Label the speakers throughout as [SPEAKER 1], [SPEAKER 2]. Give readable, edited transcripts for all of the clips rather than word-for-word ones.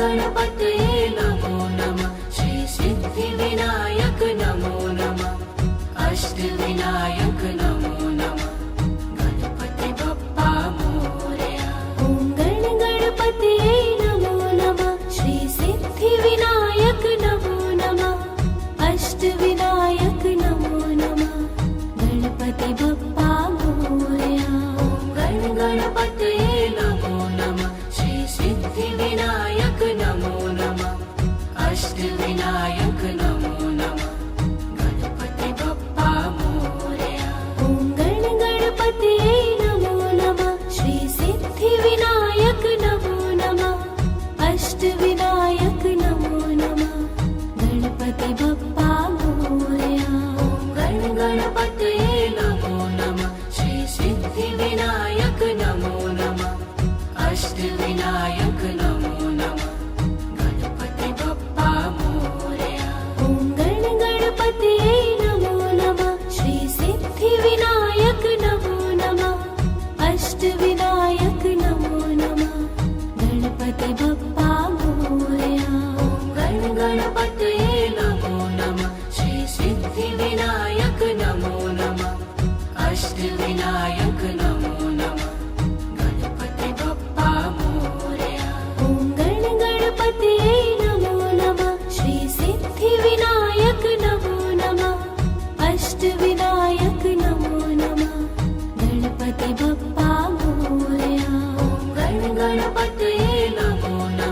[SPEAKER 1] गणपतये नमो नमः। श्री सिद्धिविनायक नमो नमः। अष्टविनायक नमो नमः। गणपति बप्पा मोरया।
[SPEAKER 2] ॐ गणपतये नमो नमः। श्री सिद्धिविनायक नमो नमः। अष्टविनायक नमो नमः। गणपति बप्पा मोरया।
[SPEAKER 1] ॐ गणपतये नमो नमः। श्री सिद्धिविनायक नमो नमः। अष्टविनायक नमो नमः। गणपति बप्पा मोरया।
[SPEAKER 2] ॐ गणपतये नमो नमः। श्री सिद्धिविनायक नमो नमः। अष्टविनायक नमो नमः। गणपति बप्पा मोरया।
[SPEAKER 1] ॐ गणपतये नमो नमः। श्री सिद्धिविनायक नमो नमः। अष्टविनायक नमो नमः। गणपति बप्पा मोरया।
[SPEAKER 2] ॐ गणपतये नमो नमः। श्री सिद्धिविनायक नमो नमः। अष्टविनायक नमो नमः। गणपति बप्पा मोरया।
[SPEAKER 1] ॐ गणपतये नमो नमः। श्री सिद्धिविनायक नमो नमः। अष्टविनायक नमो नमः। गणपति बप्पा मोरया।
[SPEAKER 2] ॐ गणपतये नमो नमः। श्री सिद्धिविनायक नमो नमः। अष्टविनायक नमो नमः। गणपति बप्पा मोरया।
[SPEAKER 1] ॐ गणपतये नमो नमः।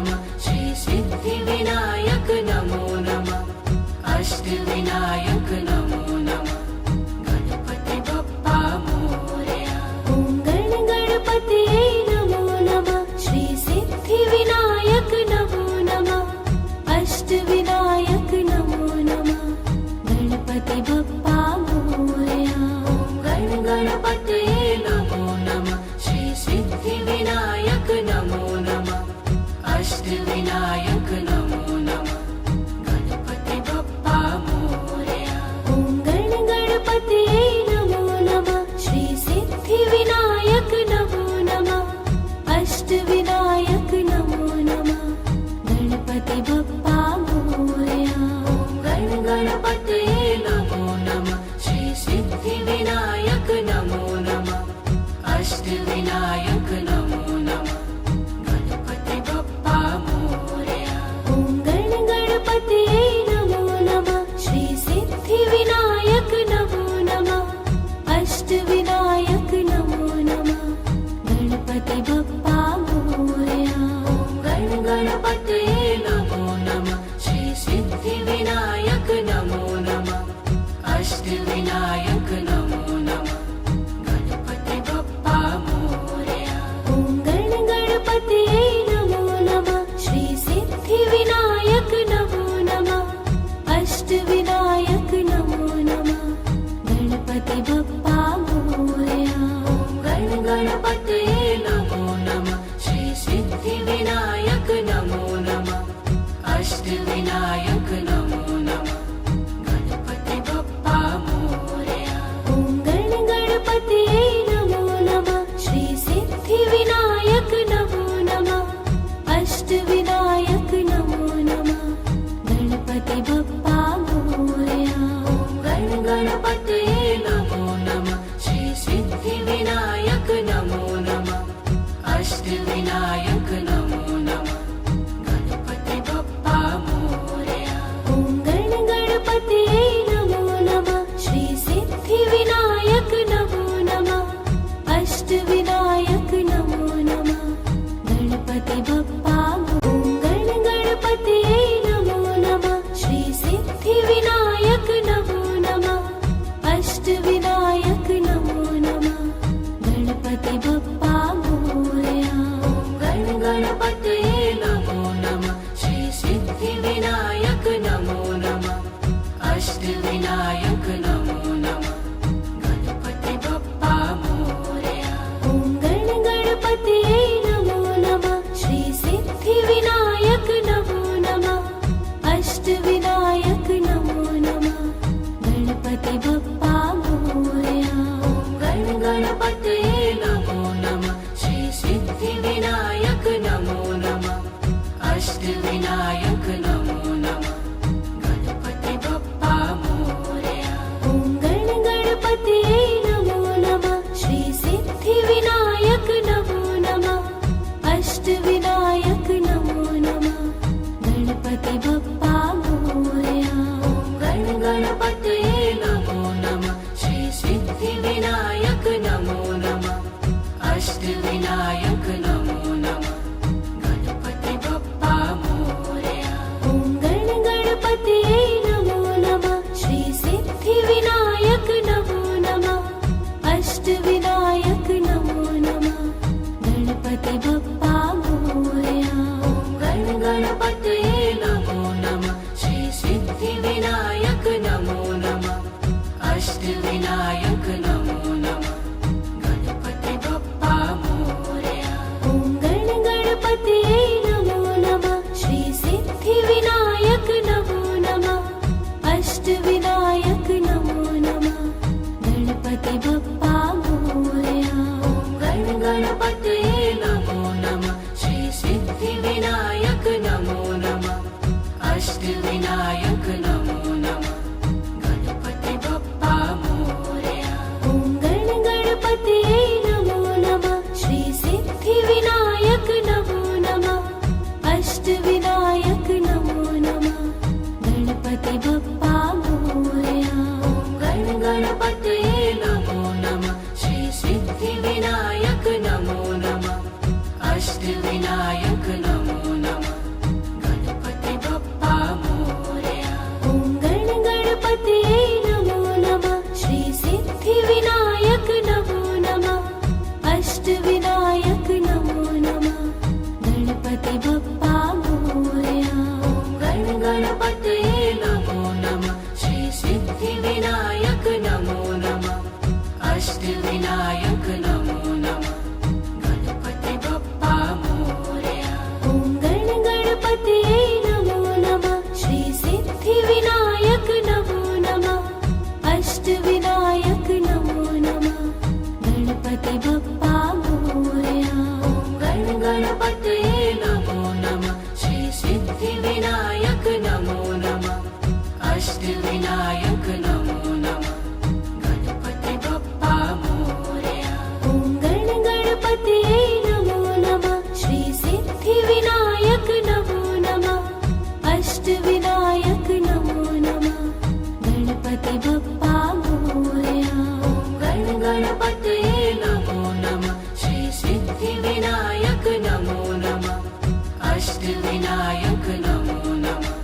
[SPEAKER 1] अष्टविनायक नमो नमः गणपति बप्पा मोरया
[SPEAKER 2] ॐ गण गणपतये नमो नमः श्री सिद्धिविनायक नमो नमः अष्टविनायक नमो नमः गणपति बप्पा मोरया
[SPEAKER 1] ॐ गण गणपतये नमो नमः श्री सिद्धिविनायक नमो नमः अष्टविनायक नमो नमः गणपति बप्पा मोरया
[SPEAKER 2] ॐ गण गणपतये नमो नमः श्री सिद्धिविनायक नमो नमः अष्टविनायक नमो नमः गणपति बप्पा मोरया
[SPEAKER 1] ॐ गण गणपतये नमो नमः श्री सिद्धिविनायक नमो नमः अष्टविनायक नमो नमः गणपति बप्पा मोरया
[SPEAKER 2] ॐ गण गणपतये नमो नमः श्री सिद्धिविनायक नमो नमः अष्टविनायक नमो नमः गणपति बप्पा मोरया
[SPEAKER 1] ॐ गण गणपतये नमो नमः श्री सिद्धिविनायक नमो नमः अष्टविनायक नमो नमः गणपति बप्पा मोरया
[SPEAKER 2] ॐ गण गणपतये नमो नमः श्री सिद्धिविनायक नमो नमः अष्टविनायक नमो नमः गणपति बप्पा मोरया
[SPEAKER 1] ॐ गण गणपतये नमो नमः श्री सिद्धिविनायक नमो नमः अष्टविनायक नमो नमः गणपति बप्पा मोरया
[SPEAKER 2] ॐ गण गणपतये नमो नमः श्री सिद्धिविनायक नमो नमः अष्टविनायक नमो नमः गणपति बप्पा मोरया
[SPEAKER 1] ॐ गण गणपतये नमो नमः श्री सिद्धिविनायक नमो नमः अष्टविनायक नमो नमः गणपति बप्पा मोरया
[SPEAKER 2] ॐ गण गणपतये नमो नमः श्री सिद्धिविनायक नमो नमः अष्टविनायक नमो नमः गणपति बप्पा मोरया
[SPEAKER 1] ॐ गण गणपतये नमो नमः श्री सिद्धिविनायक नमो नमः अष्टविनायक नमो नमः गणपति बप्पा मोरया
[SPEAKER 2] ॐ गण गणपतये नमो नमः श्री सिद्धिविनायक नमो नमः अष्टविनायक नमो नमः गणपति बप्पा मोरया
[SPEAKER 1] ॐ गण गणपतये नमो नमः श्री सिद्धिविनायक नमो नमः अष्टविनायक नमो नमः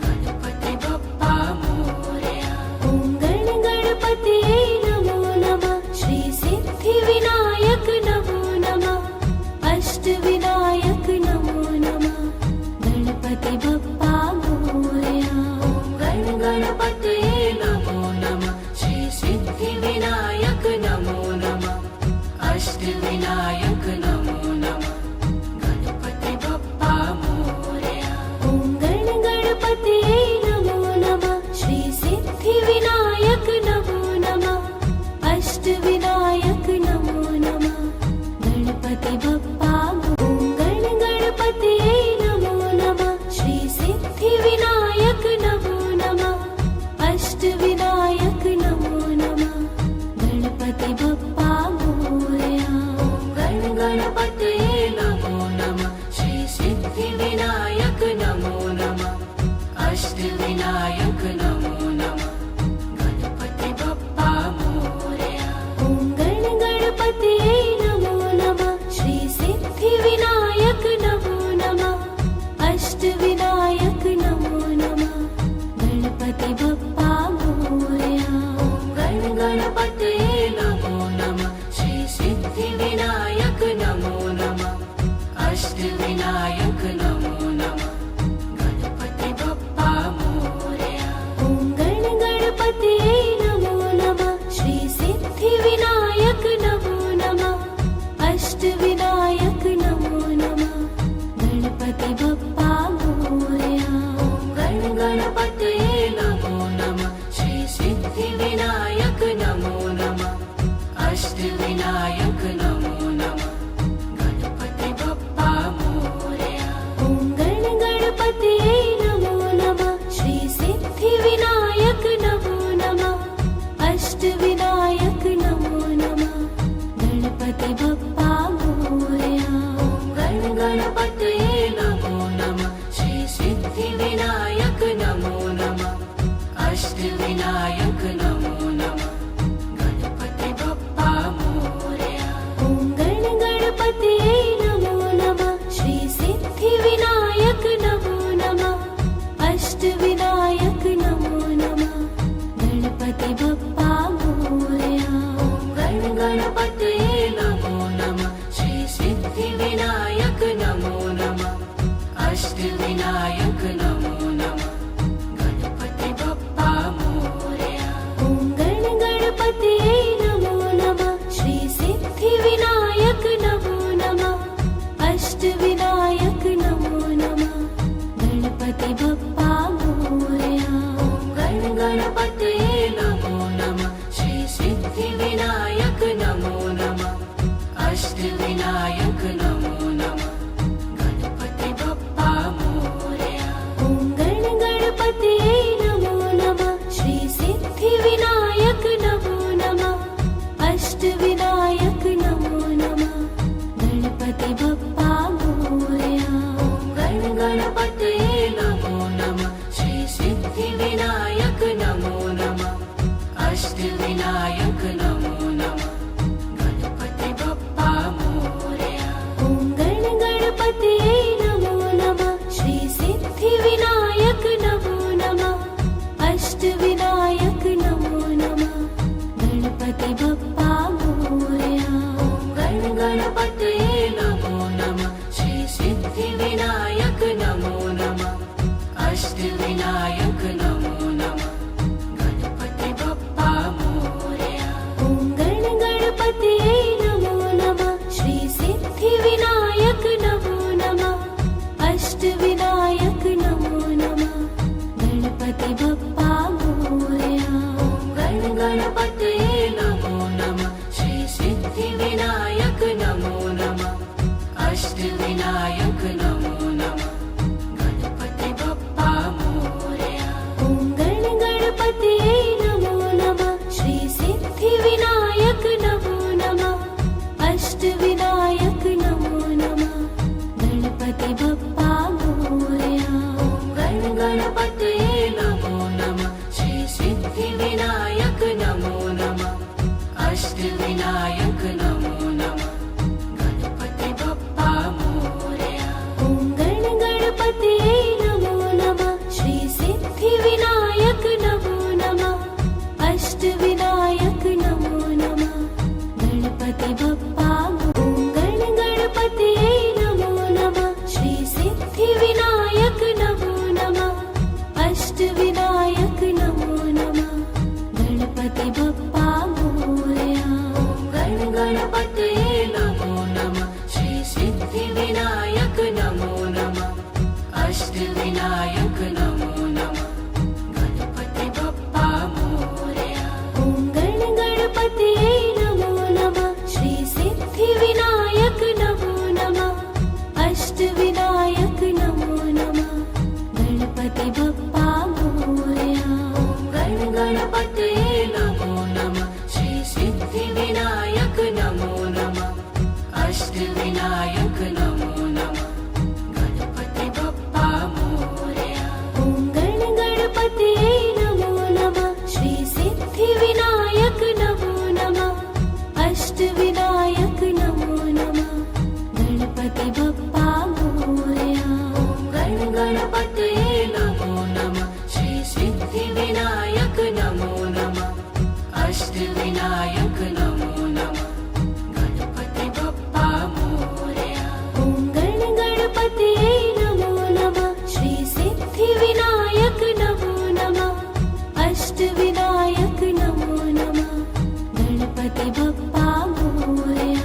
[SPEAKER 1] गणपति बप्पा मोरया
[SPEAKER 2] ॐ गण गणपतये नमो नमः श्री सिद्धिविनायक नमो नमः अष्टविनायक नमो नमः गणपति बप्पा मोरया
[SPEAKER 1] ॐ गण गणपतये नमो नमः श्री सिद्धिविनायक नमो नमः अष्टविनायक नमो नमः गणपति बप्पा मोरया गणपतये नमो नमः श्री सिद्धिविनायक नमो नमः अष्टविनायक नमो नमः गणपति बप्पा मोरया
[SPEAKER 2] ॐ गणपतये नमो नमः श्री सिद्धिविनायक नमो नमः अष्टविनायक नमो नमः गणपति बप्पा मोरया
[SPEAKER 1] गणपतये नमो नमः श्री सिद्धिविनायक नमो नमः अष्टविनायक नमो नमः गणपति बप्पा मोरया
[SPEAKER 2] ॐ गणपतये नमो नमः श्री सिद्धिविनायक नमो नमः अष्टविनायक नमो नमः गणपति बप्पा मोरया
[SPEAKER 1] गणपतये नमो नमः श्री सिद्धिविनायक नमो नमः अष्टविनायक नमो नमः गणपति बप्पा मोरया
[SPEAKER 2] ॐ गणपतये नमो नमः श्री सिद्धिविनायक नमो नमः अष्टविनायक नमो नमः गणपति बप्पा मोरया
[SPEAKER 1] गणपतये नमो नमः श्री सिद्धिविनायक नमो नमः अष्टविनायक नमो नमः गणपति बप्पा मोरया
[SPEAKER 2] ॐ गणपतये नमो नमः श्री सिद्धिविनायक नमो नमः अष्टविनायक नमो नमः गणपति बप्पा ॐ गणपतये नमो नमः श्री सिद्धिविनायक नमो नमः अष्टविनायक नमो नमः गणपति बप्पा मोरया
[SPEAKER 1] गणपतये नमो नमः श्री सिद्धिविनायक नमो नमः अष्टविनायक नमो नमः गणपति बप्पा मोरया
[SPEAKER 2] ॐ गणपतये नमो नमः श्री सिद्धिविनायक नमो नमः अष्टविनायक नमो नमः गणपति बप्पा मोरया
[SPEAKER 1] गणपतये नमो नमः श्री सिद्धिविनायक नमो नमः अष्टविनायक नमो नमः गणपति बप्पा मोरया
[SPEAKER 2] ॐ गणपतये नमो नमः श्री सिद्धिविनायक नमो नमः अष्टविनायक नमो नमः गणपति बप्पा मोरया
[SPEAKER 1] गणपतये नमो नमः श्री सिद्धिविनायक नमो नमः अष्टविनायक नमो नमः गणपति बप्पा मोरया
[SPEAKER 2] ॐ गणपतये नमो नमः श्री सिद्धिविनायक नमो नमः अष्टविनायक नमो नमः गणपति बप्पा मोरया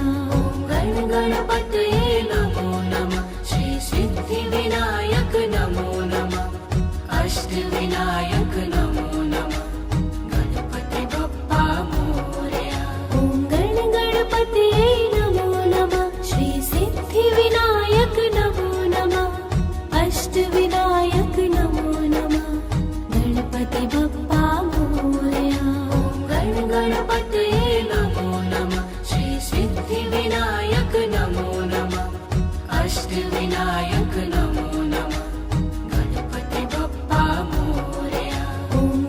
[SPEAKER 1] गणपतये नमो नमः श्री सिद्धिविनायक नमो नमः अष्टविनायक नमो नमः गणपति बप्पा मोरया
[SPEAKER 2] ॐ गणपतये नमो नमः श्री सिद्धिविनायक नमो नमः अष्टविनायक नमो नमः गणपति बप्पा मोरया
[SPEAKER 1] गणपतये नमो नमः श्री सिद्धिविनायक नमो नमः अष्टविनायक नमो नमः गणपति बप्पा मोरया
[SPEAKER 2] ॐ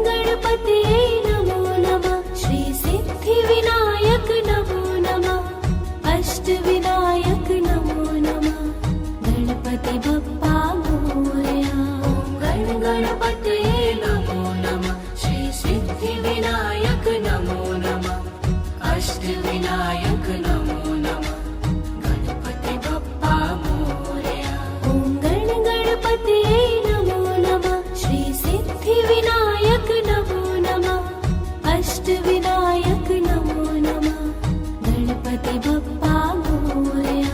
[SPEAKER 2] गणपतये नमो नमः श्री सिद्धिविनायक नमो नमः अष्टविनायक नमो नमः गणपति बप्पा मोरया
[SPEAKER 1] गणपतये नमो नमः श्री सिद्धिविनायक नमो नमः अष्टविनायक नमो नमः गणपति बप्पा मोरया
[SPEAKER 2] ॐ गणपतये नमो नमः श्री सिद्धिविनायक नमो नमः अष्टविनायक नमो नमः गणपति बप्पा मोरया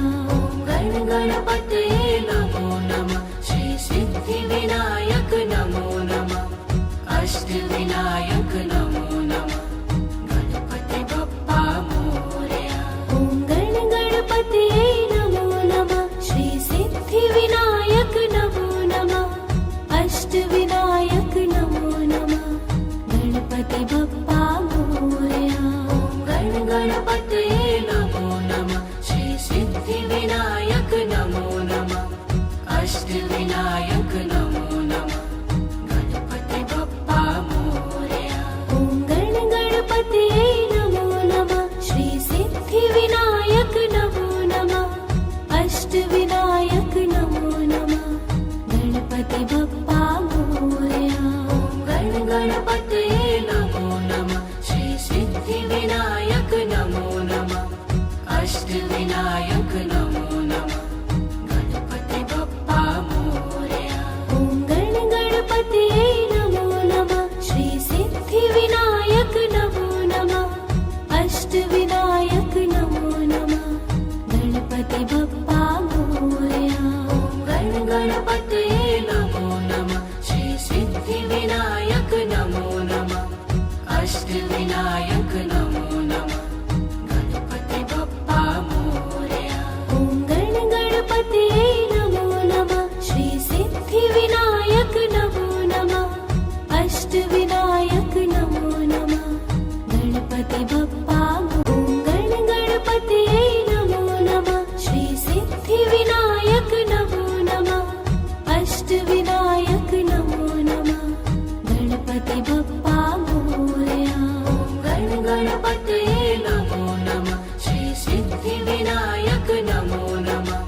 [SPEAKER 1] गणपतये नमो नमः श्री सिद्धिविनायक नमो नमः अष्टविनायक नमो नमः गणपति बप्पा मोरया
[SPEAKER 2] ॐ
[SPEAKER 1] अष्टविनायक नमो नमः गणपति बप्पा मोरया।
[SPEAKER 2] ॐ गणपतये नमो नमः श्री सिद्धिविनायक नमो नमः अष्टविनायक नमो नमः गणपति बप्पा मोरया।
[SPEAKER 1] गणपतये नमो नमः श्री सिद्धिविनायक नमो नमः अष्टविनायक नमो नमः गणपति बप्पा मोरया।
[SPEAKER 2] ॐ गणपतये नमो नमः श्री सिद्धिविनायक नमो नमः अष्टविनायक नमो नमः गणपति बप्पा मोरया।
[SPEAKER 1] गणपतये नमो नमः श्री सिद्धिविनायक नमो नमः अष्टविनायक नमो नमः गणपति बप्पा मोरया।
[SPEAKER 2] ॐ गणपतये नमो नमः श्री सिद्धिविनायक नमो नमः अष्टविनायक नमो नमः गणपति बप्पा ॐ गणपतये नमो नमः श्री सिद्धिविनायक नमो नमः अष्टविनायक नमो नमः गणपति बप्पा मोरया।
[SPEAKER 1] गणपतये नमो नमः श्री सिद्धिविनायक नमो नमः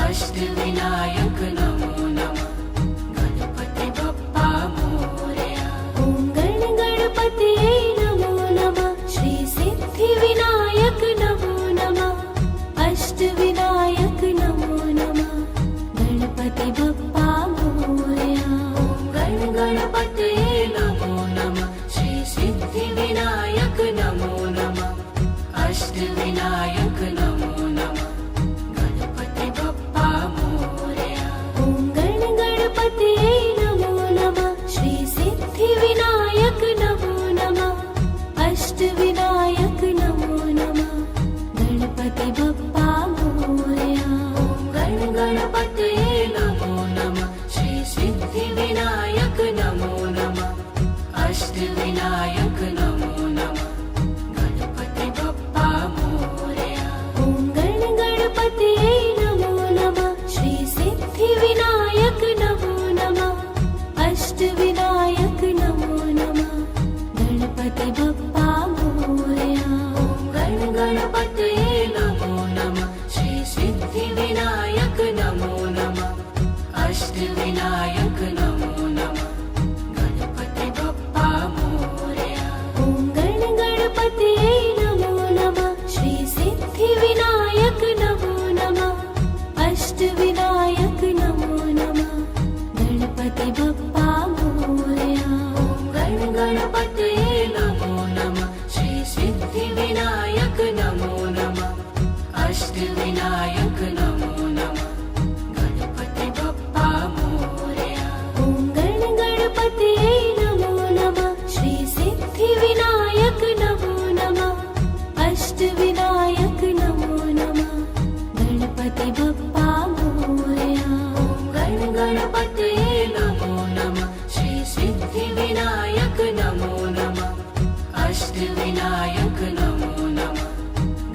[SPEAKER 1] अष्टविनायक नमो नमः गणपति बप्पा मोरया।
[SPEAKER 2] ॐ गणपतये नमो नमः श्री सिद्धिविनायक नमो नमः अष्टविनायक नमो नमः गणपति बप्पा मोरया।
[SPEAKER 1] गणपतये नमो नमः श्री सिद्धिविनायक नमो नमः अष्टविनायक नमो नमः गणपति बप्पा मोरया।
[SPEAKER 2] ॐ गणपतये नमो नमः श्री सिद्धिविनायक नमो नमः अष्टविनायक नमो नमः गणपति बप्पा मोरया।
[SPEAKER 1] गणपतये नमो नमः श्री सिद्धिविनायक नमो नमः अष्टविनायक नमो नमः गणपति बप्पा मोरया।
[SPEAKER 2] ॐ गणपतये नमो नमः श्री सिद्धिविनायक नमो नमः अष्टविनायक नमो नमः गणपति बप्पा मोरया।
[SPEAKER 1] गणपतये नमो नमः श्री सिद्धिविनायक नमो नमः अष्टविनायक नमो नमः गणपति बप्पा मोरया।
[SPEAKER 2] ॐ गणपतये नमो नमः श्री सिद्धिविनायक नमो नमः अष्टविनायक नमो नमः गणपति बप्पा मोरया।
[SPEAKER 1] गणपतये नमो नमः श्री सिद्धिविनायक नमो नमः अष्टविनायक नमो नमः गणपति बप्पा मोरया।
[SPEAKER 2] ॐ गणपतये नमो नमः श्री सिद्धिविनायक नमो नमः अष्टविनायक नमो नमः गणपति बप्पा मोरया।
[SPEAKER 1] गणपतये नमो नमः श्री सिद्धिविनायक नमो नमः अष्टविनायक नमो नमः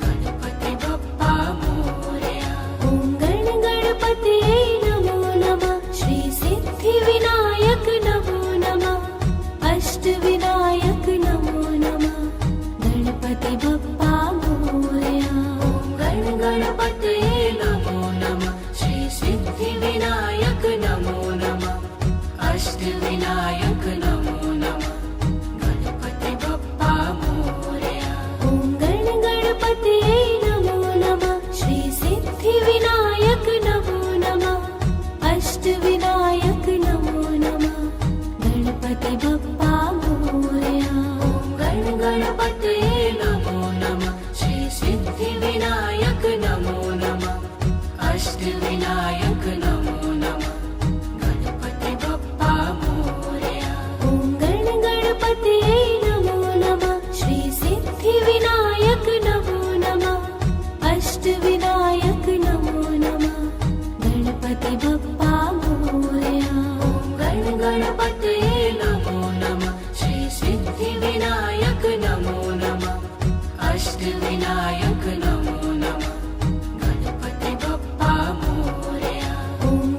[SPEAKER 1] गणपति बप्पा मोरया।
[SPEAKER 2] ॐ गणपतये नमो नमः श्री सिद्धिविनायक नमो नमः अष्टविनायक नमो नमः गणपति बप्पा मोरया।
[SPEAKER 1] गणपतये नमो नमः श्री सिद्धिविनायक नमो नमः अष्टविनायक नमो नमः गणपति बप्पा मोरया।
[SPEAKER 2] ॐ गणपतये नमो नमः श्री सिद्धिविनायक नमो नमः अष्टविनायक नमो नमः गणपति बप्पा मोरया।
[SPEAKER 1] गणपतये नमो नमः श्री सिद्धिविनायक नमो नमः अष्टविनायक नमो नमः गणपति बप्पा मोरया।
[SPEAKER 2] ॐ गणपतये नमो नमः श्री सिद्धिविनायक नमो नमः अष्टविनायक नमो नमः गणपति बप्पा मोरया।
[SPEAKER 1] गणपतये नमो नमः श्री सिद्धिविनायक नमो नमः अष्टविनायक नमो नमः गणपति बप्पा मोरया।
[SPEAKER 2] ॐ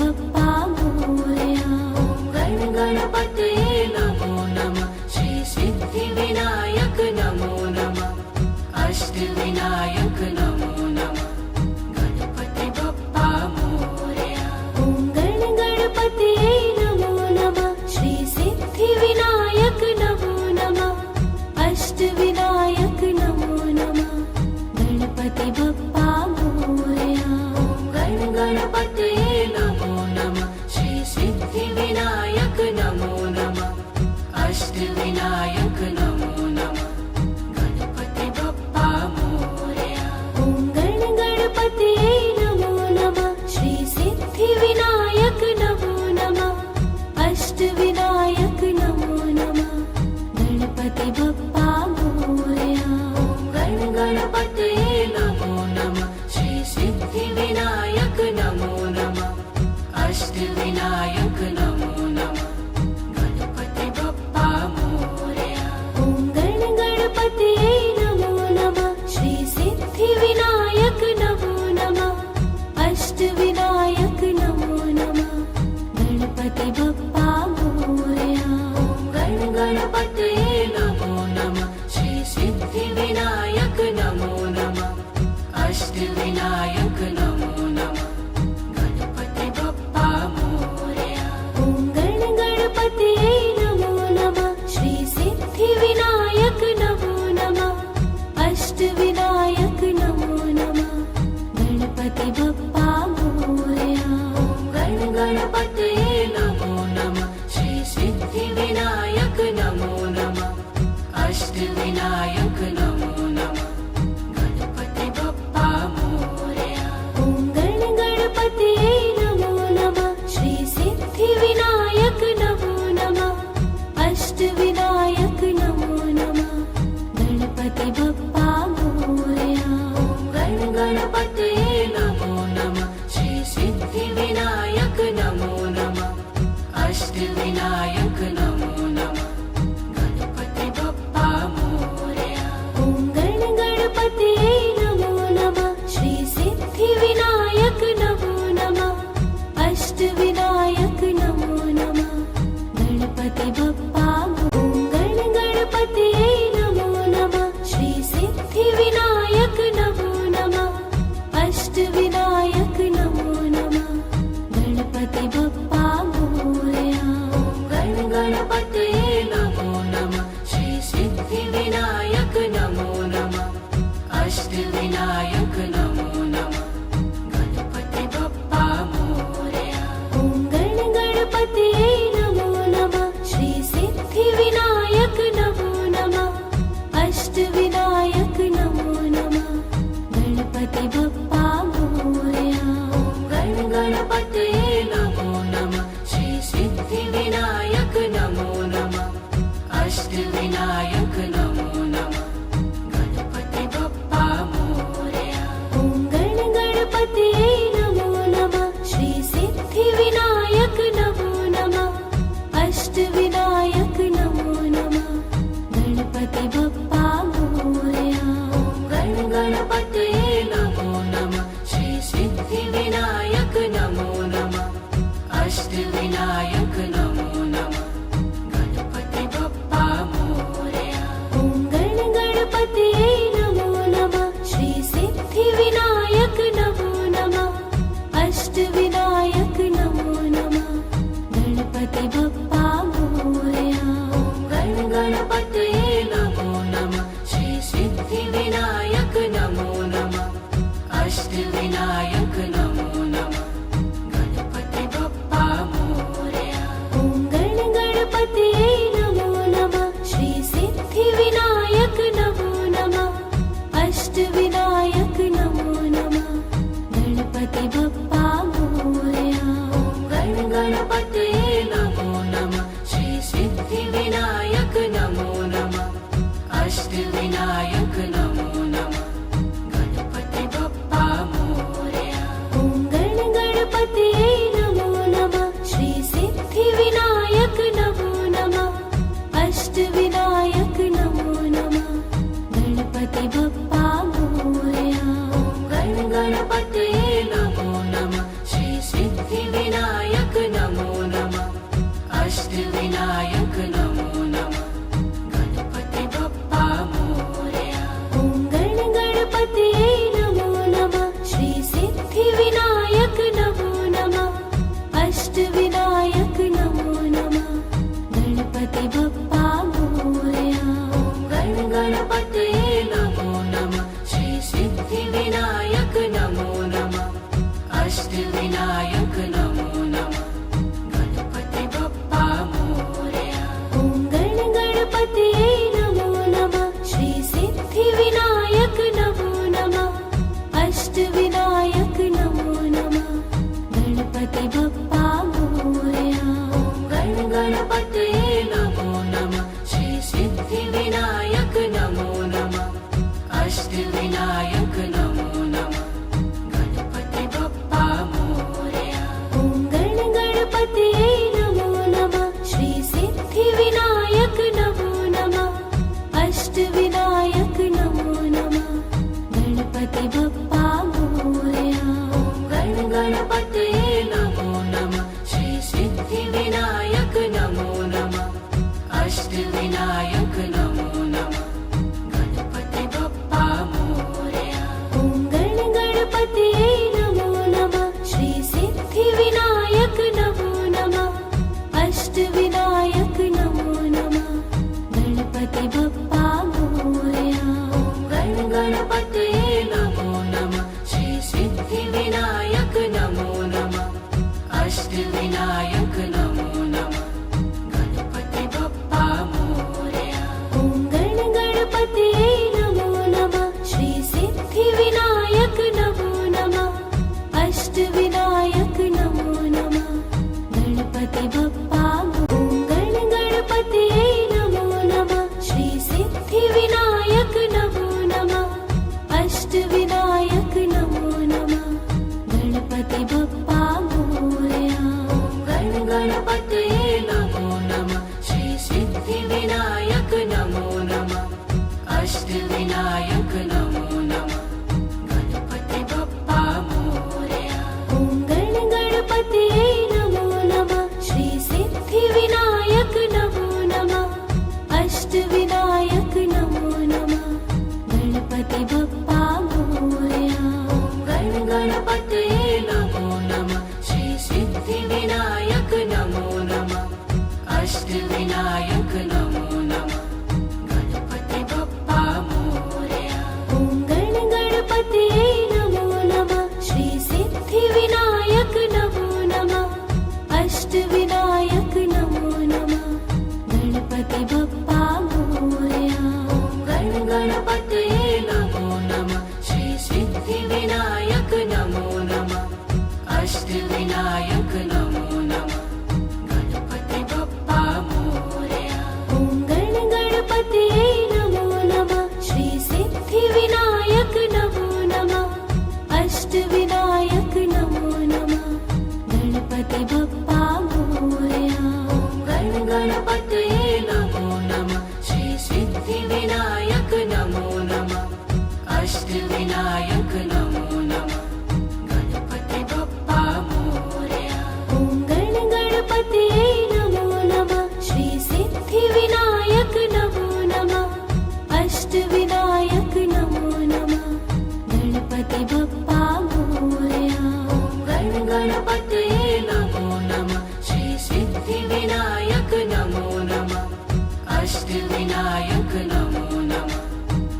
[SPEAKER 2] बप्पा मोरया।
[SPEAKER 1] ॐ गण गणपतये नमो नमः। श्री सिद्धिविनायक नमो नमः। अष्टविनायक नमो नमः। गणपति बप्पा मोरया।
[SPEAKER 2] ॐ गण गणपतये नमो नमः। श्री सिद्धिविनायक नमो नमः। अष्टविनायक नमो नमः। गणपति बप्पा मोरया।
[SPEAKER 1] ॐ गण गणपतये नमो नमः। श्री सिद्धिविनायक नमो नमः। अष्टविनायक नमो नमः। गणपति बप्पा मोरया।
[SPEAKER 2] ॐ गण गणपतये नमो नमः। श्री सिद्धिविनायक नमो नमः। अष्टविनायक नमो नमः। गणपति बप्पा मोरया।
[SPEAKER 1] ॐ गण गणपतये नमो नमः। श्री सिद्धिविनायक नमो नमः। अष्टविनायक नमो नमः। गणपति बप्पा मोरया।
[SPEAKER 2] ॐ गण गणपतये नमो नमः। श्री सिद्धिविनायक नमो नमः। अष्टविनायक नमो नमः। गणपति बप्पा मोरया।
[SPEAKER 1] ॐ गण गणपतये नमो नमः। श्री सिद्धिविनायक नमो नमः। अष्टविनायक नमो नमः। गणपति बप्पा मोरया।
[SPEAKER 2] ॐ गण गणपतये नमो नमः। श्री सिद्धिविनायक नमो नमः। अष्टविनायक नमो नमः। गणपति बप्पा मोरया।
[SPEAKER 1] ॐ गण गणपतये नमो नमः। श्री सिद्धिविनायक नमो नमः। अष्टविनायक नमो नमः। गणपति बप्पा मोरया।
[SPEAKER 2] ॐ गण गणपतये नमो नमः। श्री सिद्धिविनायक नमो नमः। अष्टविनायक नमो नमः। गणपति बप्पा मोरया।
[SPEAKER 1] ॐ गण गणपतये नमो नमः। श्री सिद्धिविनायक नमो नमः। अष्टविनायक नमो नमः। गणपति बप्पा मोरया।
[SPEAKER 2] ॐ गण गणपतये नमो नमः। श्री सिद्धिविनायक नमो नमः। अष्टविनायक नमो नमः। गणपति बप्पा ॐ गण गणपतये नमो नमः। श्री सिद्धिविनायक नमो नमः। अष्टविनायक नमो नमः। गणपति बप्पा मोरया।
[SPEAKER 1] ॐ गण गणपतये नमो नमः। श्री सिद्धिविनायक नमो नमः। अष्टविनायक नमो नमः। गणपति बप्पा मोरया।
[SPEAKER 2] ॐ गण गणपतये नमो नमः। श्री सिद्धिविनायक नमो नमः। अष्टविनायक नमो नमः। गणपति बप्पा मोरया।
[SPEAKER 1] ॐ गण गणपतये नमो नमः। श्री सिद्धिविनायक नमो नमः। अष्टविनायक नमो नमः। गणपति बप्पा मोरया।
[SPEAKER 2] ॐ गण गणपतये नमो नमः। श्री सिद्धिविनायक नमो नमः। अष्टविनायक नमो नमः। गणपति बप्पा मोरया।
[SPEAKER 1] ॐ गण गणपतये नमो नमः। श्री सिद्धिविनायक नमो नमः। अष्टविनायक नमो नमः। गणपति बप्पा मोरया।
[SPEAKER 2] ॐ गण गणपतये नमो नमः। श्री सिद्धिविनायक नमो नमः। अष्टविनायक नमो नमः। गणपति बप्पा मोरया।
[SPEAKER 1] ॐ गण गणपतये नमो नमः। श्री सिद्धिविनायक नमो नमः। अष्टविनायक नमो नमः। गणपति बप्पा मोरया।
[SPEAKER 2] ॐ गण गणपतये नमो नमः। श्री सिद्धिविनायक नमो नमः। अष्टविनायक नमो नमः। गणपति बप्पा मोरया।
[SPEAKER 1] ॐ गण गणपतये नमो नमः। श्री सिद्धिविनायक नमो नमः। अष्टविनायक नमो नमः। गणपति बप्पा मोरया।
[SPEAKER 2] ॐ गण गणपतये नमो नमः। श्री सिद्धिविनायक नमो नमः। अष्टविनायक नमो नमः। गणपति बप्पा मोरया।
[SPEAKER 1] ॐ गण गणपतये नमो नमः। श्री सिद्धिविनायक नमो नमः अष्टविनायक नमो नमः गणपति बप्पा मोरया।
[SPEAKER 2] ॐ गण गणपतये नमो नमः श्री सिद्धिविनायक नमो नमः अष्टविनायक नमो नमः गणपति बप्पा मोरया।
[SPEAKER 1] गण गणपतये नमो नमः श्री सिद्धिविनायक नमो नमः अष्टविनायक नमो नमः गणपति बप्पा मोरया।
[SPEAKER 2] ॐ गण गणपतये नमो नमः श्री सिद्धिविनायक नमो नमः अष्टविनायक नमो नमः गणपति बप्पा मोरया।
[SPEAKER 1] गण गणपतये नमो नमः श्री सिद्धिविनायक नमो नमः अष्टविनायक नमो नमः गणपति बप्पा मोरया।
[SPEAKER 2] ॐ गण गणपतये नमो नमः श्री सिद्धिविनायक नमो नमः अष्टविनायक नमो नमः गणपति बप्पा मोरया।
[SPEAKER 1] गण गणपतये नमो नमः श्री सिद्धिविनायक नमो नमः अष्टविनायक नमो नमः गणपति बप्पा मोरया।
[SPEAKER 2] ॐ गण गणपतये नमो नमः श्री सिद्धिविनायक नमो नमः अष्टविनायक नमो नमः गणपति बप्पा मोरया।
[SPEAKER 1] गण गणपतये नमो नमः श्री सिद्धिविनायक नमो नमः अष्टविनायक नमो नमः गणपति बप्पा मोरया।
[SPEAKER 2] ॐ गण गणपतये नमो नमः श्री सिद्धिविनायक नमो नमः अष्टविनायक नमो नमः गणपति बप्पा ॐ गण गणपतये नमो नमः श्री सिद्धिविनायक नमो नमः अष्टविनायक नमो नमः गणपति बप्पा मोरया।
[SPEAKER 1] गण गणपतये नमो नमः श्री सिद्धिविनायक नमो नमः अष्टविनायक नमो नमः गणपति बप्पा मोरया।
[SPEAKER 2] ॐ गण गणपतये नमो नमः श्री सिद्धिविनायक नमो नमः अष्टविनायक नमो नमः गणपति बप्पा मोरया।
[SPEAKER 1] गण गणपतये नमो नमः श्री सिद्धिविनायक नमो नमः अष्टविनायक नमो नमः गणपति बप्पा मोरया।
[SPEAKER 2] ॐ गण गणपतये नमो नमः श्री सिद्धिविनायक नमो नमः अष्टविनायक नमो नमः गणपति बप्पा मोरया।
[SPEAKER 1] गण गणपतये नमो नमः श्री सिद्धिविनायक नमो नमः अष्टविनायक नमो नमः गणपति बप्पा मोरया।
[SPEAKER 2] ॐ गण गणपतये नमो नमः श्री सिद्धिविनायक नमो नमः अष्टविनायक नमो नमः गणपति बप्पा मोरया।
[SPEAKER 1] गण गणपतये नमो नमः श्री सिद्धिविनायक नमो नमः अष्टविनायक नमो नमः गणपति बप्पा मोरया।
[SPEAKER 2] ॐ गण गणपतये नमो नमः श्री सिद्धिविनायक नमो नमः अष्टविनायक नमो नमः गणपति बप्पा मोरया।
[SPEAKER 1] गण गणपतये नमो नमः श्री सिद्धिविनायक नमो नमः अष्टविनायक नमो नमः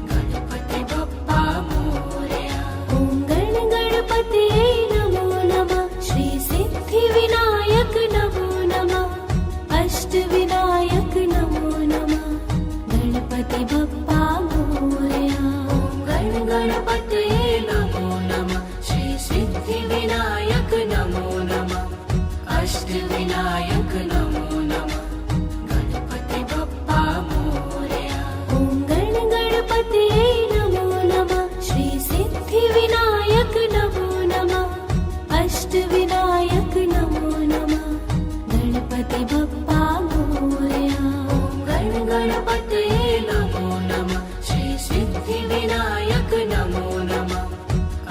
[SPEAKER 1] गणपति बप्पा मोरया।
[SPEAKER 2] ॐ गण गणपतये नमो नमः श्री सिद्धिविनायक नमो नमः अष्टविनायक नमो नमः गणपति बप्पा मोरया।
[SPEAKER 1] गण गणपतये नमो नमः श्री सिद्धिविनायक नमो नमः अष्टविनायक नमो नमः गणपति बप्पा मोरया।
[SPEAKER 2] ॐ गण गणपतये नमो नमः श्री सिद्धिविनायक नमो नमः अष्टविनायक नमो नमः गणपति बप्पा मोरया।
[SPEAKER 1] गण गणपतये नमो नमः श्री सिद्धिविनायक नमो नमः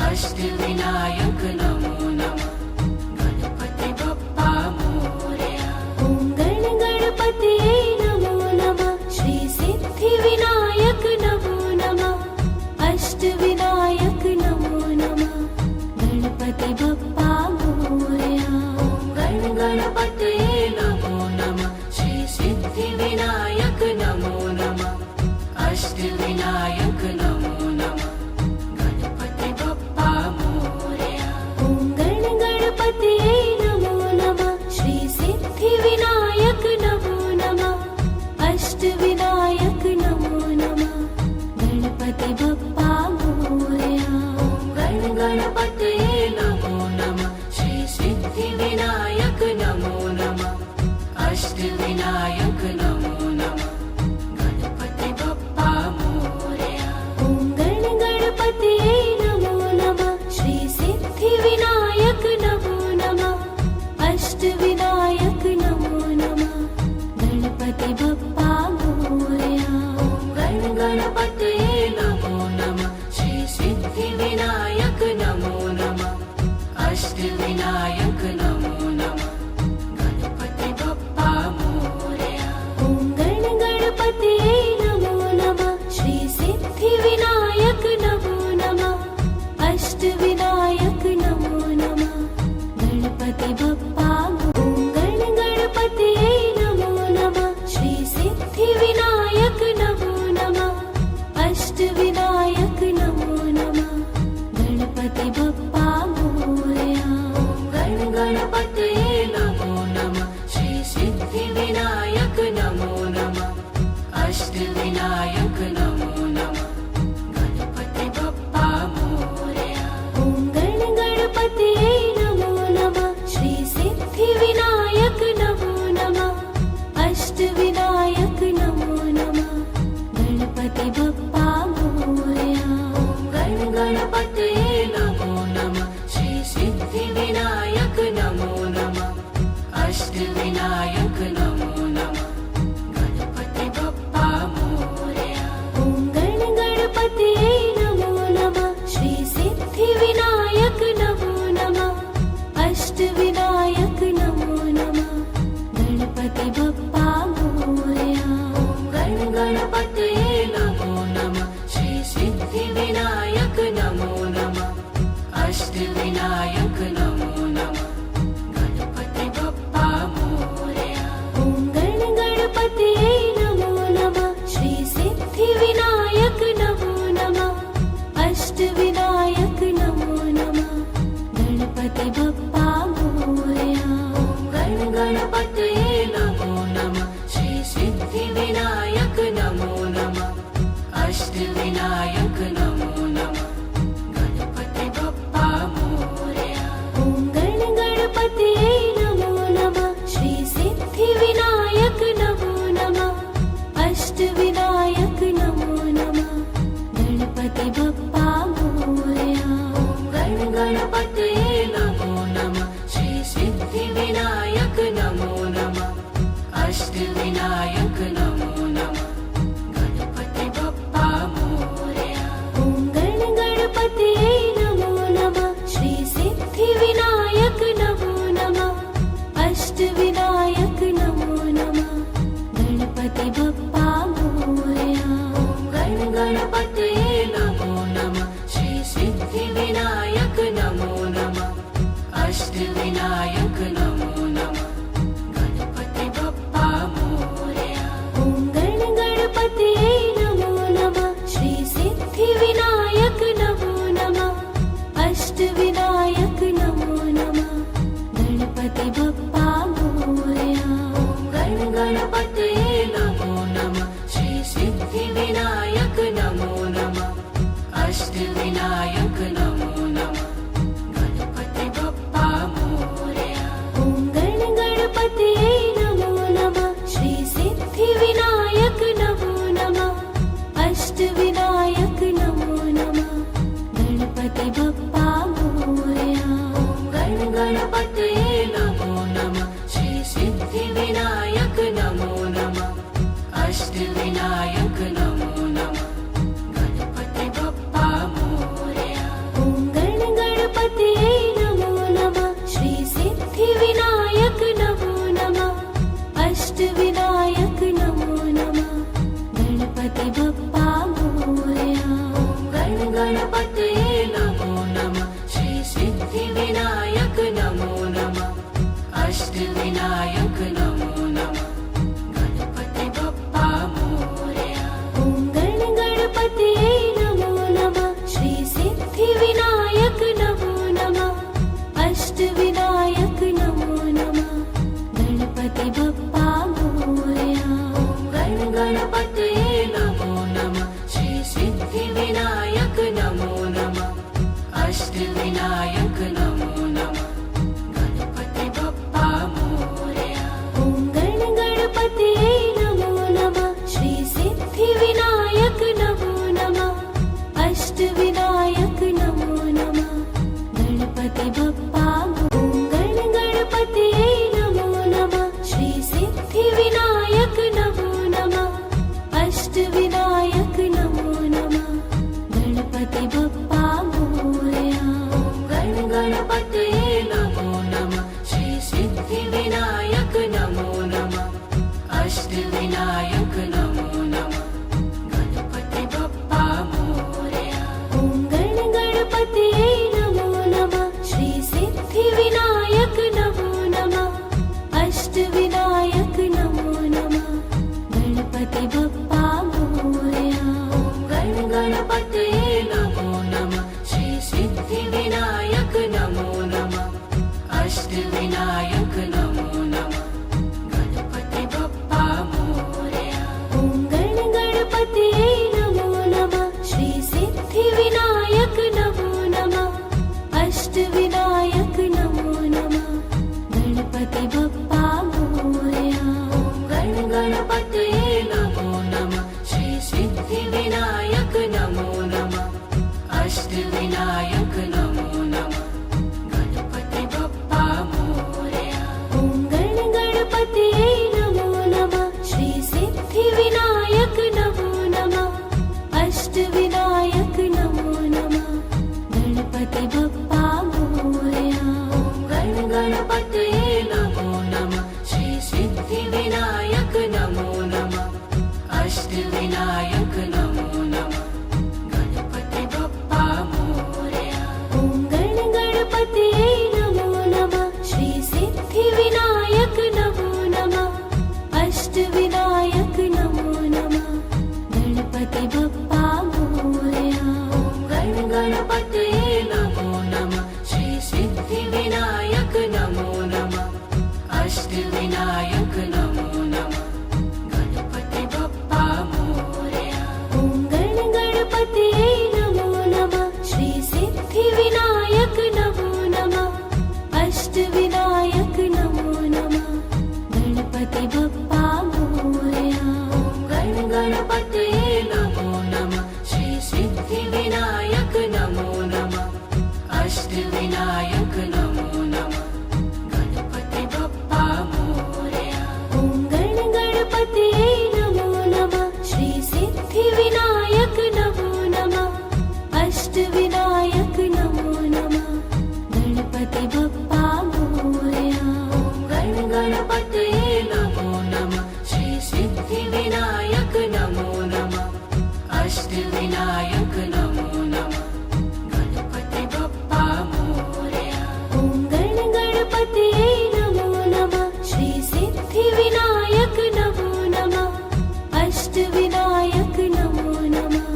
[SPEAKER 1] अष्टविनायक नमो नमः गणपति बप्पा गणपतये नमो नमः श्री सिद्धिविनायक नमो नमः अष्टविनायक नमो नमः गणपति बप्पा मोरया
[SPEAKER 2] ॐ गणपतये नमो नमः श्री सिद्धिविनायक नमो नमः अष्टविनायक नमो नमः गणपति बप्पा मोरया
[SPEAKER 1] गणपतये नमो नमः श्री सिद्धिविनायक नमो नमः अष्टविनायक नमो नमः गणपति बप्पा मोरया
[SPEAKER 2] ॐ गणपतये नमो नमः श्री सिद्धिविनायक नमो नमः अष्टविनायक नमो नमः गणपति बप्पा मोरया
[SPEAKER 1] गणपतये नमो नमः श्री सिद्धिविनायक नमो नमः अष्टविनायक नमो नमः गणपति बप्पा मोरया
[SPEAKER 2] ॐ गणपतये नमो नमः श्री सिद्धिविनायक नमो नमः अष्टविनायक नमो नमः गणपति बप्पा ॐ गणपतये नमो नमः श्री सिद्धिविनायक नमो नमः अष्टविनायक नमो नमः गणपति बप्पा मोरया
[SPEAKER 1] गणपतये नमो नमः श्री सिद्धिविनायक नमो नमः अष्टविनायक नमो नमः गणपति बप्पा मोरया
[SPEAKER 2] ॐ गणपतये नमो नमः श्री सिद्धिविनायक नमो नमः अष्टविनायक नमो नमः गणपति बप्पा मोरया
[SPEAKER 1] गणपतये नमो नमः श्री सिद्धिविनायक नमो नमः अष्टविनायक नमो नमः गणपति बप्पा मोरया
[SPEAKER 2] ॐ गणपतये नमो नमः श्री सिद्धिविनायक नमो नमः अष्टविनायक नमो नमः गणपति बप्पा मोरया
[SPEAKER 1] गणपतये नमो नमः श्री सिद्धिविनायक नमो नमः अष्टविनायक नमो नमः गणपति बप्पा मोरया
[SPEAKER 2] ॐ गणपतये नमो नमः श्री सिद्धिविनायक नमो नमः अष्टविनायक नमो नमः गणपति बप्पा मोरया
[SPEAKER 1] गणपतये नमो नमः श्री सिद्धिविनायक नमो नमः अष्टविनायक नमो नमः गणपति बप्पा मोरया
[SPEAKER 2] ॐ गणपतये नमो नमः श्री सिद्धिविनायक नमो नमः अष्टविनायक नमो नमः गणपति बप्पा मोरया
[SPEAKER 1] गणपतये नमो नमः श्री सिद्धिविनायक नमो नमः अष्टविनायक नमो नमः गणपति बप्पा मोरया
[SPEAKER 2] ॐ गणपतये नमो नमः श्री सिद्धिविनायक नमो नमः अष्टविनायक नमो नमः गणपति बप्पा मोरया
[SPEAKER 1] गणपतये नमो नमः श्री सिद्धिविनायक नमो नमः अष्टविनायक नमो नमः गणपति बप्पा मोरया
[SPEAKER 2] ॐ गणपतये नमो नमः श्री सिद्धिविनायक नमो नमः अष्टविनायक नमो नमः गणपति बप्पा मोरया
[SPEAKER 1] अष्टविनायक नमो नमः गणपति बप्पा मोरया।
[SPEAKER 2] ॐ गणपतये नमो नमः श्री सिद्धिविनायक नमो नमः अष्टविनायक नमो नमः गणपति बप्पा मोरया।
[SPEAKER 1] गणपतये नमो नमः श्री सिद्धिविनायक नमो नमः अष्टविनायक नमो नमः गणपति बप्पा मोरया।
[SPEAKER 2] ॐ गणपतये नमो नमः श्री सिद्धिविनायक नमो नमः अष्टविनायक नमो नमः गणपति बप्पा गणपतये नमो नमः श्री सिद्धिविनायक नमो नमः अष्टविनायक नमो नमः गणपति बप्पा मोरया।
[SPEAKER 1] गणपतये नमो नमः श्री सिद्धिविनायक नमो नमः अष्टविनायक नमो नमः गणपति बप्पा मोरया।
[SPEAKER 2] ॐ गणपतये नमो नमः श्री सिद्धिविनायक नमो नमः अष्टविनायक नमो नमः गणपति बप्पा मोरया।
[SPEAKER 1] गणपतये नमो नमः श्री सिद्धिविनायक नमो नमः अष्टविनायक नमो नमः गणपति बप्पा मोरया।
[SPEAKER 2] ॐ गणपतये नमो नमः श्री सिद्धिविनायक नमो नमः अष्टविनायक नमो नमः गणपति बप्पा मोरया।
[SPEAKER 1] गणपतये नमो नमः श्री सिद्धिविनायक नमो नमः अष्टविनायक नमो नमः गणपति बप्पा मोरया।
[SPEAKER 2] ॐ गणपतये नमो नमः श्री सिद्धिविनायक नमो नमः अष्टविनायक नमो नमः गणपति बप्पा मोरया।
[SPEAKER 1] गणपतये नमो नमः श्री सिद्धिविनायक नमो नमः अष्टविनायक नमो नमः गणपति बप्पा मोरया।
[SPEAKER 2] ॐ गणपतये नमो नमः श्री सिद्धिविनायक नमो नमः अष्टविनायक नमो नमः गणपति बप्पा मोरया।
[SPEAKER 1] गणपतये नमो नमः श्री सिद्धिविनायक नमो नमः अष्टविनायक नमो नमः गणपति बप्पा मोरया।
[SPEAKER 2] ॐ गणपतये नमो नमः श्री सिद्धिविनायक नमो नमः अष्टविनायक नमो नमः गणपति बप्पा मोरया।
[SPEAKER 1] गणपतये नमो नमः श्री सिद्धिविनायक नमो नमः अष्टविनायक नमो नमः गणपति बप्पा मोरया।
[SPEAKER 2] ॐ गणपतये नमो नमः श्री सिद्धिविनायक नमो नमः अष्टविनायक नमो नमः गणपति बप्पा मोरया।
[SPEAKER 1] गणपतये नमो नमः श्री सिद्धिविनायक नमो नमः अष्टविनायक नमो नमः गणपति बप्पा मोरया।
[SPEAKER 2] ॐ गणपतये नमो नमः श्री सिद्धिविनायक नमो नमः अष्टविनायक नमो नमः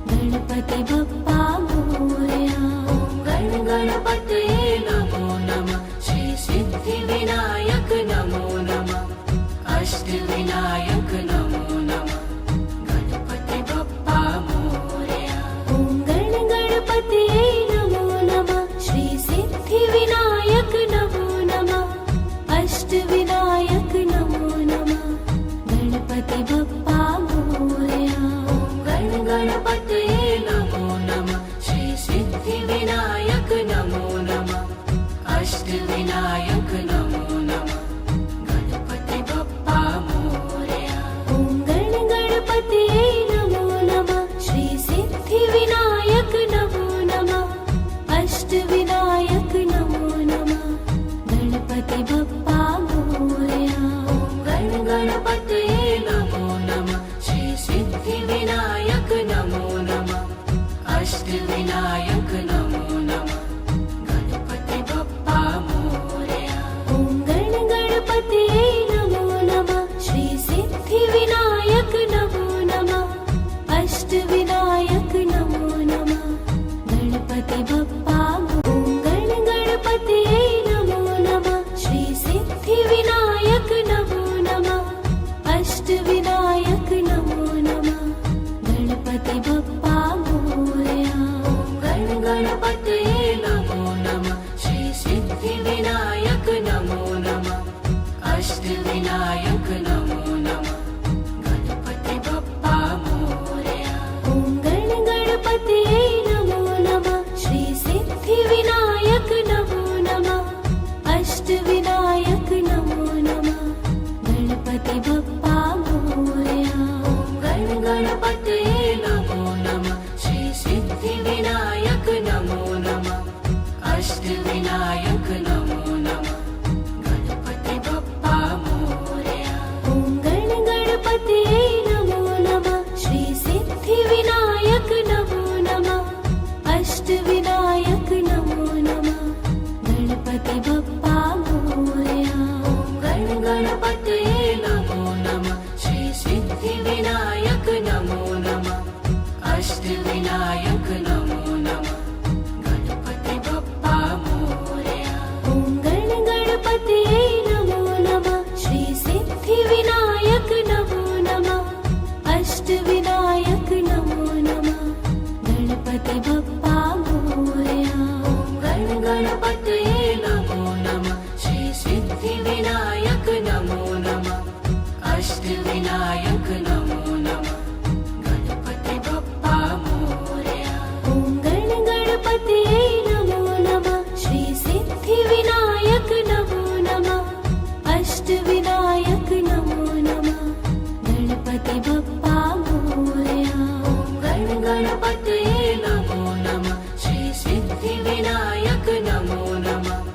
[SPEAKER 2] गणपति बप्पा मोरया।
[SPEAKER 1] गणपतये नमो नमः श्री सिद्धिविनायक नमो नमः अष्टविनायक नमो नमः गणपति बप्पा मोरया।
[SPEAKER 2] ॐ गणपतये नमो नमः श्री सिद्धिविनायक नमो नमः अष्टविनायक नमो नमः गणपति बप्पा मोरया।
[SPEAKER 1] गणपतये नमो नमः श्री सिद्धिविनायक नमो नमः अष्टविनायक नमो नमः गणपति बप्पा मोरया। गणपतये नमो नमः श्री सिद्धिविनायक नमो नमः अष्टविनायक नमो नमः गणपति बप्पा मोरया
[SPEAKER 2] ॐ गण गणपतये नमो नमः श्री सिद्धिविनायक नमो नमः अष्टविनायक नमो नमः गणपति बप्पा मोरया
[SPEAKER 1] ॐ गण गणपतये नमो नमः श्री सिद्धिविनायक नमो नमः अष्टविनायक नमो नमः गणपति बप्पा मोरया
[SPEAKER 2] ॐ गण गणपतये नमो नमः श्री सिद्धिविनायक नमो नमः अष्टविनायक नमो नमः गणपति बप्पा मोरया
[SPEAKER 1] ॐ गण गणपतये नमो नमः श्री सिद्धिविनायक नमो नमः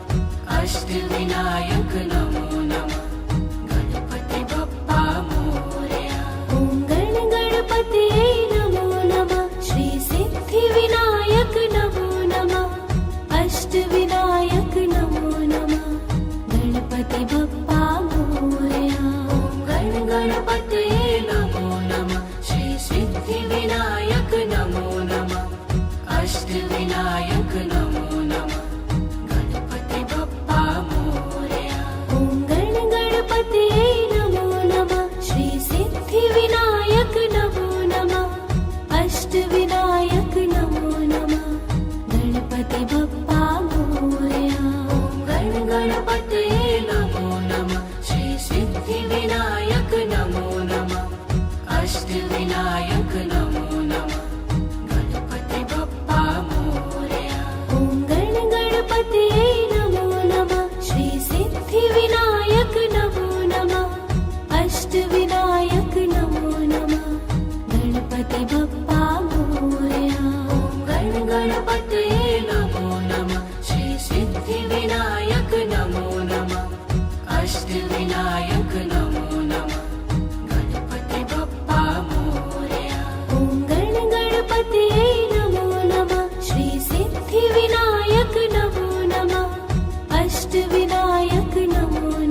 [SPEAKER 1] अष्टविनायक नमो नमः गणपति बप्पा मोरया
[SPEAKER 2] ॐ गण गणपतये नमो नमः श्री सिद्धिविनायक नमो नमः अष्टविनायक नमो नमः गणपति बप्पा मोरया
[SPEAKER 1] ॐ गण गणपतये नमो नमः श्री सिद्धिविनायक नमो नमः अष्टविनायक नमो नमः गणपति बप्पा मोरया
[SPEAKER 2] ॐ गण गणपतये नमो नमः श्री सिद्धिविनायक नमो नमः अष्टविनायक नमो नमः गणपति बप्पा मोरया
[SPEAKER 1] ॐ गण गणपतये नमो नमः श्री सिद्धिविनायक नमो नमः अष्टविनायक नमो नमः गणपति बप्पा मोरया
[SPEAKER 2] ॐ गण गणपतये नमो नमः श्री सिद्धिविनायक नमो नमः अष्टविनायक नमो नमः गणपति बप्पा मोरया
[SPEAKER 1] ॐ गण गणपतये